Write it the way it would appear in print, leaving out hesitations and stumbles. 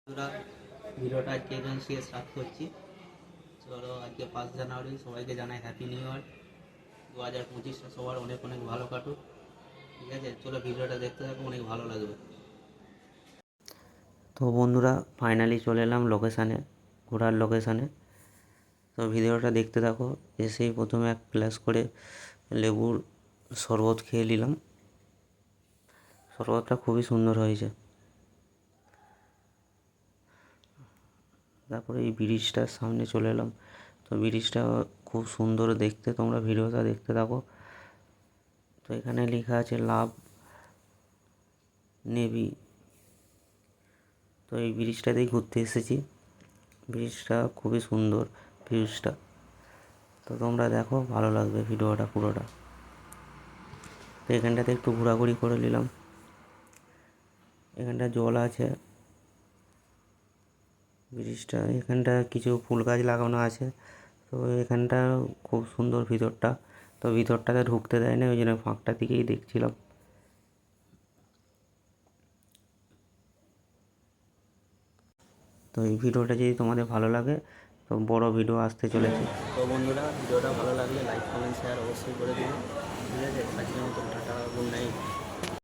বন্ধুরা, ভিডিওটা আজকে এখানে স্টার্ট করছি। চলো, আজকে 5 জানুয়ারি, সবাইকে জানাই হ্যাপি নিউ ইয়ার। 2025টা সবার অনেক অনেক ভালো কাটুক। ঠিক আছে, চলো ভিডিওটা দেখতে থাকো, অনেক ভালো লাগবে। তো বন্ধুরা, ফাইনালি চলে এলাম লোকেশানে, ঘোরার লোকেশানে। তো ভিডিওটা দেখতে থাকো। এসেই প্রথমে এক গ্লাস করে লেবুর শরবত খেয়ে নিলাম। শরবতটা খুবই সুন্দর হয়েছে। তারপরে এই ব্রিজটার সামনে চলে এলাম। তো ব্রিজটা খুব সুন্দর দেখতে, তোমরা ভিডিওটা দেখতে থাকো। তো এখানে লেখা আছে লাভ নেভি। তো এই ব্রিজটাতেই ঘুরতে এসেছি। ব্রিজটা খুবই সুন্দর, ভিউজটা। তো তোমরা দেখো, ভালো লাগবে ভিডিওটা পুরোটা। তো এখানটাতে একটু ঘোরাঘুরি করে নিলাম। এখানটা জল আছে, ব্রিজটা এখানটা কিছু ফুল গাছ লাগানো আছে। তো এখানটা খুব সুন্দর ভিতরটা। তো ভিতরটাতে ঢুকতে দেয় না, ওই জন্য ফাঁকটা দিকেই দেখছিলাম। তো এই ভিডিওটা যদি তোমাদের ভালো লাগে, তো বড় ভিডিও আসতে চলেছে। তো বন্ধুরা, ভিডিওটা ভালো লাগলে লাইক কমেন্ট শেয়ার অবশ্যই করে দিও। ঠিক আছে, আজকের মতো টাটা, গুড নাইট।